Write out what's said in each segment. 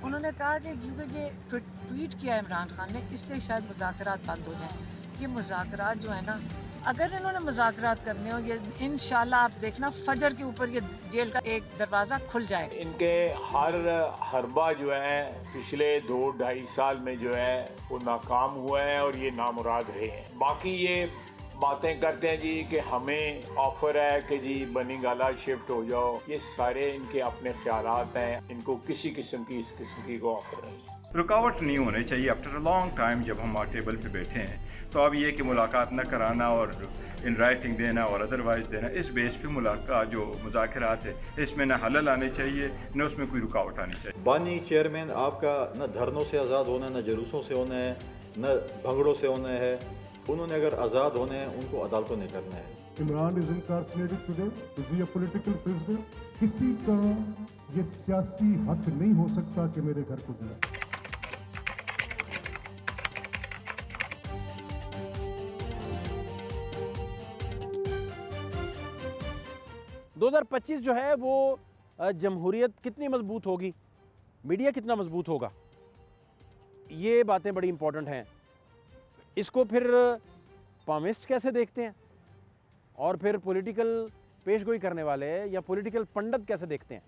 उन्होंने कहा कि क्योंकि ये ट्वीट किया इमरान खान ने, इसलिए शायद मुज़ाकरात बंद हो जाएं। ये मुज़ाकरात जो है ना, अगर इन्होंने मुज़ाकरात करने हो, ये इंशाल्लाह आप देखना फजर के ऊपर ये जेल का एक दरवाज़ा खुल जाएगा। इनके हर हरबा जो है पिछले 2-2.5 साल में जो है वो नाकाम हुआ है और ये नामुराद रहे हैं। बाकी ये बातें करते हैं जी कि हमें ऑफर है कि जी बनी गाला शिफ्ट हो जाओ, ये सारे इनके अपने ख्यालात हैं। इनको किसी किस्म की इस किस्म की को ऑफर नहीं है। रुकावट नहीं होनी चाहिए। आफ्टर अ लॉन्ग टाइम जब हम टेबल पे बैठे हैं तो अब ये कि मुलाकात न कराना और इन राइटिंग देना और अदरवाइज़ देना, इस बेस पे मुलाकात जो मुज़ाकरात है इसमें न हलल आने चाहिए न उसमें कोई रुकावट आनी चाहिए। बानी चेयरमैन आपका न धरनों से आज़ाद होना है, न जुलूसों से होना है, न भंगड़ों से होना है। उन्होंने अगर आज़ाद होना है उनको अदालतों ने करना है। Imran is incarcerated today, is he a political prisoner. किसी का ये सियासी हक नहीं हो सकता कि मेरे घर को जाए। 2025 जो है वो जमहूरियत कितनी मजबूत होगी, मीडिया कितना मजबूत होगा, ये बातें बड़ी इंपॉर्टेंट हैं। इसको फिर पामिस्ट कैसे देखते हैं और फिर पॉलिटिकल पेशगोई करने वाले या पॉलिटिकल पंडित कैसे देखते हैं,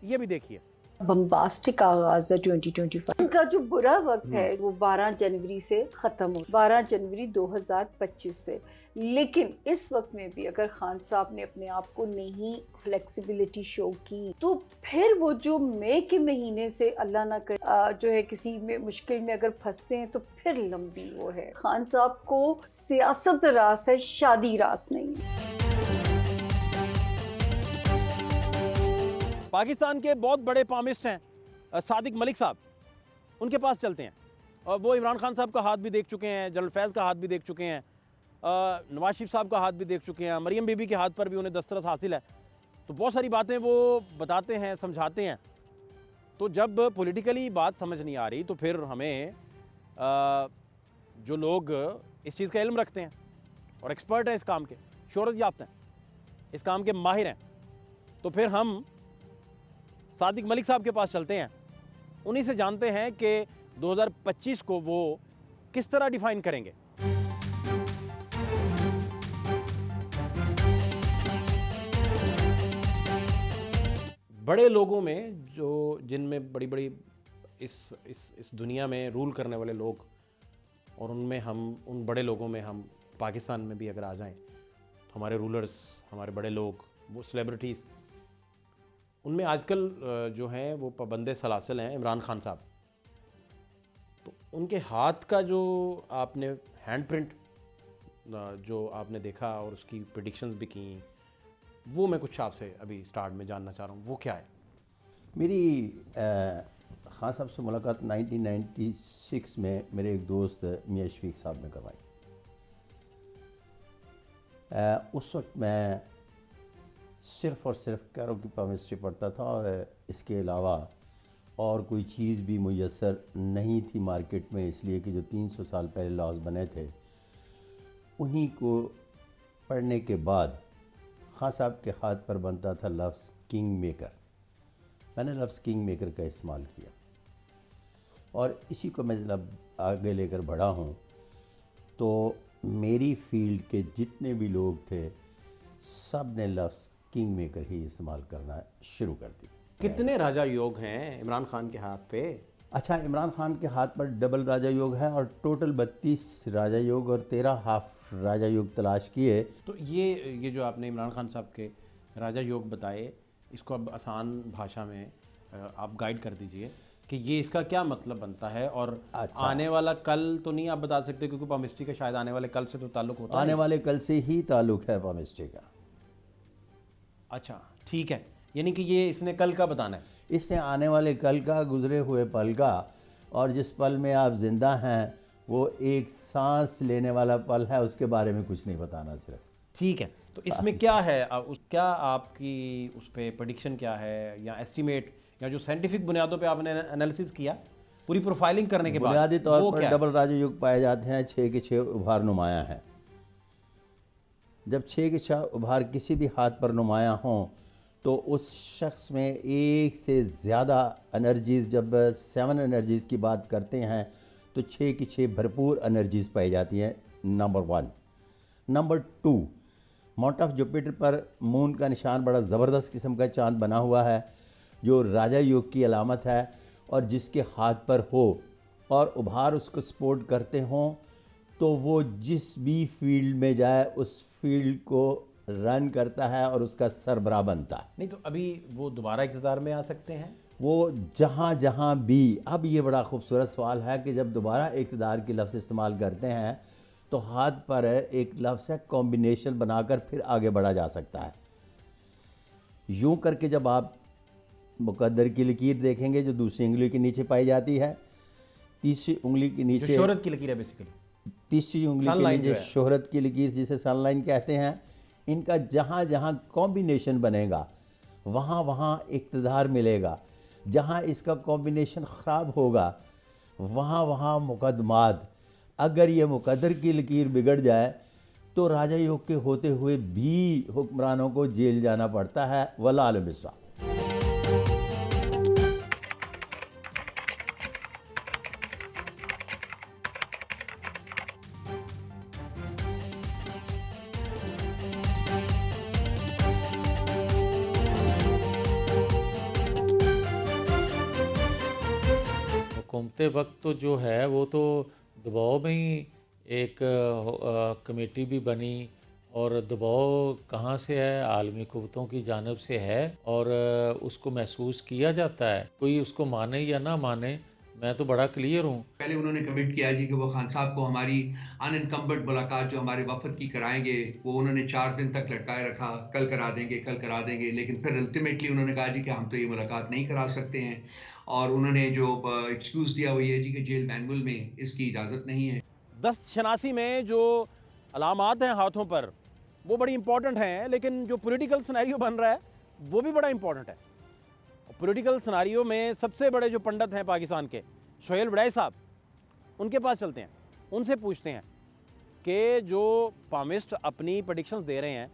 ये भी देखिए। बम्बास्टिक आगाज है 2025। इनका जो बुरा वक्त है वो 12 जनवरी से ख़त्म हो, 12 जनवरी 2025 से। लेकिन इस वक्त में भी अगर खान साहब ने अपने आप को नहीं फ्लेक्सिबिलिटी शो की तो फिर वो जो मई के महीने से अल्लाह ना करे जो है किसी में मुश्किल में अगर फंसते हैं तो फिर लंबी वो है। खान साहब को सियासत रास है, शादी रास नहीं है। पाकिस्तान के बहुत बड़े पामिस्ट हैं सादिक मलिक साहब, उनके पास चलते हैं। और वो इमरान खान साहब का हाथ भी देख चुके हैं, जनरल फैज़ का हाथ भी देख चुके हैं, नवाज शरीफ साहब का हाथ भी देख चुके हैं, मरियम बीबी के हाथ पर भी उन्हें दस्तरस हासिल है। तो बहुत सारी बातें वो बताते हैं, समझाते हैं। तो जब पॉलिटिकली बात समझ नहीं आ रही तो फिर हमें जो लोग इस चीज़ का इल्म रखते हैं और एक्सपर्ट हैं इस काम के, शोहरत याफ्ता हैं, इस काम के माहिर हैं, तो फिर हम सादिक मलिक साहब के पास चलते हैं। उन्हीं से जानते हैं कि 2025 को वो किस तरह डिफाइन करेंगे। बड़े लोगों में जो जिनमें बड़ी बड़ी इस दुनिया में रूल करने वाले लोग, और उनमें हम उन बड़े लोगों में हम पाकिस्तान में भी अगर आ जाएं तो हमारे रूलर्स, हमारे बड़े लोग, वो सेलिब्रिटीज़, उनमें आजकल जो हैं वो पाबंदे सलासिल हैं इमरान खान साहब। तो उनके हाथ का जो आपने हैंड प्रिंट जो आपने देखा और उसकी प्रेडिक्शंस भी की, वो मैं कुछ आपसे अभी स्टार्ट में जानना चाह रहा हूँ, वो क्या है? मेरी खान साहब से मुलाकात 1996 में मेरे एक दोस्त मियां शफीक साहब ने करवाई। उस वक्त मैं सिर्फ़ और सिर्फ कैरों की पामिस्ट्री पढ़ता था और इसके अलावा और कोई चीज़ भी मुयस्सर नहीं थी मार्केट में, इसलिए कि जो 300 साल पहले लॉज बने थे उन्हीं को पढ़ने के बाद खान साहब के हाथ पर बनता था लफ्ज़ किंग मेकर। मैंने लफ्ज़ किंग मेकर का इस्तेमाल किया और इसी को मैं जब आगे लेकर बढ़ा हूँ तो मेरी फील्ड के जितने भी लोग थे सब ने लफ्ज़ किंग मेकर ही इस्तेमाल करना शुरू कर दी। कितने राजा योग हैं इमरान खान के हाथ पे? अच्छा, इमरान खान के हाथ पर डबल राजा योग है और टोटल 32 राजा योग और 13 हाफ राजा योग तलाश किए। तो ये जो आपने इमरान खान साहब के राजा योग बताए, इसको अब आसान भाषा में आप गाइड कर दीजिए कि ये इसका क्या मतलब बनता है। और अच्छा, आने वाला कल तो नहीं आप बता सकते क्योंकि पामिस्ट्री का शायद आने वाले कल से तो ताल्लुक होता है। आने वाले कल से ही ताल्लुक है पामिस्ट्री का। अच्छा, ठीक है, यानी कि ये इसने कल का बताना है। इससे आने वाले कल का, गुजरे हुए पल का, और जिस पल में आप ज़िंदा हैं वो एक सांस लेने वाला पल है, उसके बारे में कुछ नहीं बताना सिर्फ। ठीक है, तो इसमें क्या है क्या आपकी उस पर प्रेडिक्शन क्या है या एस्टिमेट या जो साइंटिफिक बुनियादों पे आपने एनालिसिस किया पूरी प्रोफाइलिंग करने के बाद? बुनियादी तौर पर डबल राजयोग पाए जाते हैं, 6 के 6 उभार नुमाया हैं। जब 6 के 6 उभार किसी भी हाथ पर नुमाया हों तो उस शख्स में एक से ज़्यादा एनर्जीज़, जब 7 एनर्जीज़ की बात करते हैं तो 6 की 6 भरपूर एनर्जीज़ पाई जाती हैं, number 1। Number 2, mount of Jupiter पर मून का निशान बड़ा ज़बरदस्त किस्म का चांद बना हुआ है, जो राजा योग की अलामत है, और जिसके हाथ पर हो और उभार उसको सपोर्ट करते हों तो वो जिस भी फील्ड में जाए उस फील्ड को रन करता है और उसका सरबराह बनता है। नहीं तो अभी वो दोबारा इक़्तिदार में आ सकते हैं? वो जहाँ जहाँ भी, अब ये बड़ा खूबसूरत सवाल है कि जब दोबारा इक़्तिदार की लफ्ज़ इस्तेमाल करते हैं तो हाथ पर एक लफ्ज़ है कॉम्बिनेशन बनाकर फिर आगे बढ़ा जा सकता है। यूँ करके जब आप मुकद्दर की लकीर देखेंगे जो दूसरी उंगली के नीचे पाई जाती है, तीसरी उंगली के नीचे शोहरत की लकीर है बेसिकली, तीसरी उंगली के नीचे शोहरत की लकीर जिसे सनलाइन कहते हैं, इनका जहाँ जहाँ कॉम्बिनेशन बनेगा वहाँ वहाँ इक़्तिदार मिलेगा। जहाँ इसका कॉम्बिनेशन ख़राब होगा वहाँ वहाँ मुकदमात। अगर ये मुकद्दर की लकीर बिगड़ जाए तो राजा योग के होते हुए भी हुक्मरानों को जेल जाना पड़ता है। वला अलबिस्सा। घूमते वक्त तो जो है वो तो दबाव में ही एक कमेटी भी बनी, और दबाव कहाँ से है? आलमी क़ुव्वतों की जानिब से है, और उसको महसूस किया जाता है। कोई उसको माने या ना माने, मैं तो बड़ा क्लियर हूँ। पहले उन्होंने कमिट किया जी कि वो खान साहब को हमारी अनइनकम्बर्ड मुलाकात जो हमारे वफद की कराएंगे, वो उन्होंने 4 दिन तक लटकाए रखा, कल करा देंगे। लेकिन फिर अल्टीमेटली उन्होंने कहा जी कि हम तो ये मुलाकात नहीं करा सकते हैं, और उन्होंने जो एक्सक्यूज़ दिया वो ये जी कि जेल मैनुअल में इसकी इजाज़त नहीं है। दस्त शनासी में जो अलामात हैं हाथों पर वो बड़ी इंपॉर्टेंट हैं, लेकिन जो पॉलिटिकल सिनेरियो बन रहा है वो भी बड़ा इंपॉर्टेंट है। पॉलिटिकल सिनेरियो में सबसे बड़े जो पंडित हैं पाकिस्तान के, शोहेल बड़ाई साहब, उनके पास चलते हैं, उनसे पूछते हैं कि जो पामिस्ट अपनी प्रेडिक्शंस दे रहे हैं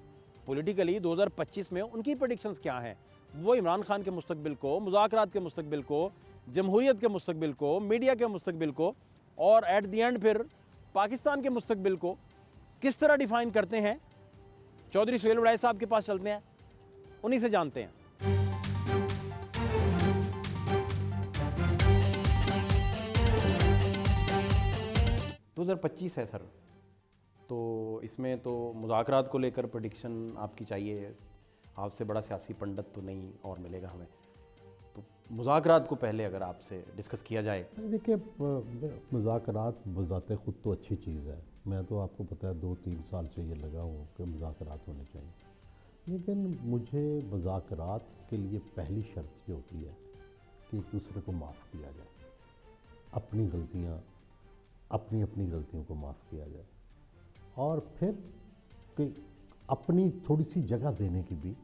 पॉलिटिकली 2025 में, उनकी प्रेडिक्शंस क्या हैं? वो इमरान खान के मुस्तकबिल को, मुज़ाकरात के मुस्तकबिल को, जमहूरियत के मुस्तकबिल को, मीडिया के मुस्तकबिल को, और एट दी एंड फिर पाकिस्तान के मुस्तकबिल को किस तरह डिफ़ाइन करते हैं? चौधरी शोहेल बड़ाई साहब के पास चलते हैं, उन्हीं से जानते हैं। 2025 है सर, तो इसमें तो मुज़ाकरात को लेकर प्रेडिक्शन आपकी चाहिए। आपसे बड़ा सियासी पंडित तो नहीं और मिलेगा हमें, तो मुज़ाकरात को पहले अगर आपसे डिस्कस किया जाए। देखिए, मुज़ाकरात बज़ाते ख़ुद तो अच्छी चीज़ है। मैं तो आपको पता है 2-3 साल से ये लगा हूँ कि मुज़ाकरात होने चाहिए, लेकिन मुझे मुज़ाकरात के लिए पहली शर्त ये होती है कि एक दूसरे को माफ़ किया जाए, अपनी गलतियाँ, अपनी गलतियों को माफ़ किया जाए, और फिर कि अपनी थोड़ी सी जगह देने की भी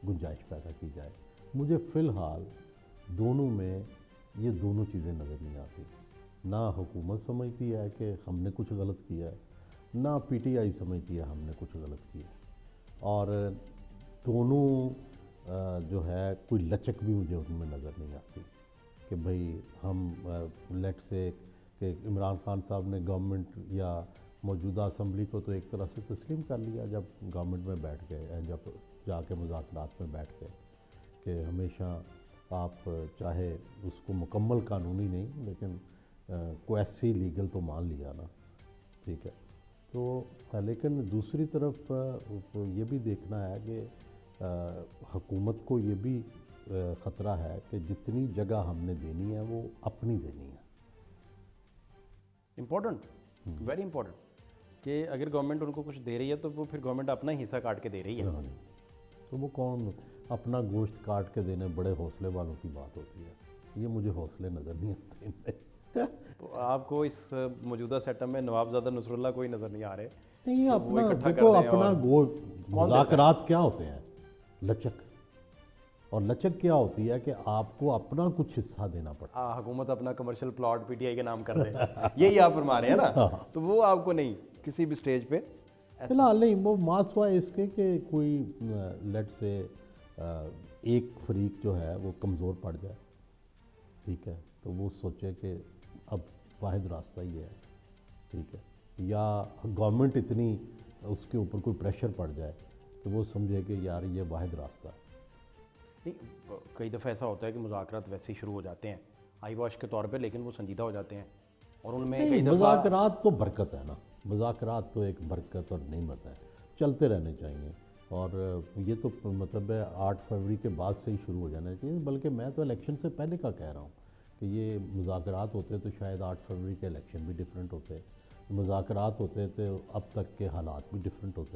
गुंजाइश पैदा की जाए। मुझे फ़िलहाल दोनों में ये दोनों चीज़ें नज़र नहीं आती। ना हुकूमत समझती है कि हमने कुछ गलत किया है, ना पीटीआई समझती है हमने कुछ गलत किया, और दोनों जो है कोई लचक भी मुझे उनमें नज़र नहीं आती कि भाई हम लेट से कि इमरान खान साहब ने गवर्नमेंट या मौजूदा असम्बली को तो एक तरह से तस्लीम कर लिया जब गवर्नमेंट में बैठ गए, जब जाके मुज़ाकरात में बैठ गए, कि हमेशा आप चाहे उसको मुकम्मल कानूनी नहीं लेकिन क्वेसी लीगल तो मान लिया ना, ठीक है। तो लेकिन दूसरी तरफ ये भी देखना है कि हुकूमत को ये भी ख़तरा है कि जितनी जगह हमने देनी है वो अपनी देनी है। इम्पोर्टेंट, वेरी इंपॉर्टेंट, कि अगर गवर्नमेंट उनको कुछ दे रही है तो वो फिर गवर्नमेंट अपना ही हिस्सा काट के दे रही है। तो वो कौन अपना गोश्त काट के देने, बड़े हौसले वालों की बात होती है, ये मुझे हौसले नज़र नहीं आते इनमें। तो आपको इस मौजूदा सेटअप में नवाबजादा नसरुल्लाह कोई नज़र नहीं आ रहे? नहीं, अपना देखो, अपना मुज़ाकरात क्या होते हैं? लचक, और लचक क्या होती है कि आपको अपना कुछ हिस्सा देना पड़ता है। हुकूमत अपना कमर्शियल प्लॉट पीटीआई के नाम कर दे, यही आप फरमा रहे हैं ना? तो वो आपको नहीं किसी भी स्टेज पे फिलहाल नहीं, वो मासवा इसके कि कोई लेट से एक फरीक जो है वो कमज़ोर पड़ जाए, ठीक है, तो वो सोचे कि अब वाहिद रास्ता ये है, ठीक है, या गवर्नमेंट इतनी उसके ऊपर कोई प्रेशर पड़ जाए कि वो समझे कि यार ये वाहिद रास्ता है। नहीं, कई दफ़ा ऐसा होता है कि मुज़ाकरात वैसे ही शुरू हो जाते हैं आई वॉश के तौर पे, लेकिन वो संजीदा हो जाते हैं और उनमें कई दफ़ा मुज़ाकरात तो बरकत है ना, मुज़ाकरात तो एक बरकत और नेमत है, चलते रहने चाहिए। और ये तो मतलब है 8 फरवरी के बाद से ही शुरू हो जाना चाहिए, बल्कि मैं तो इलेक्शन से पहले का कह रहा हूँ कि ये मुज़ाकरात होते तो शायद 8 फरवरी के इलेक्शन भी डिफरेंट होते, मुज़ाकरात होते तो अब तक के हालात भी डिफरेंट होते।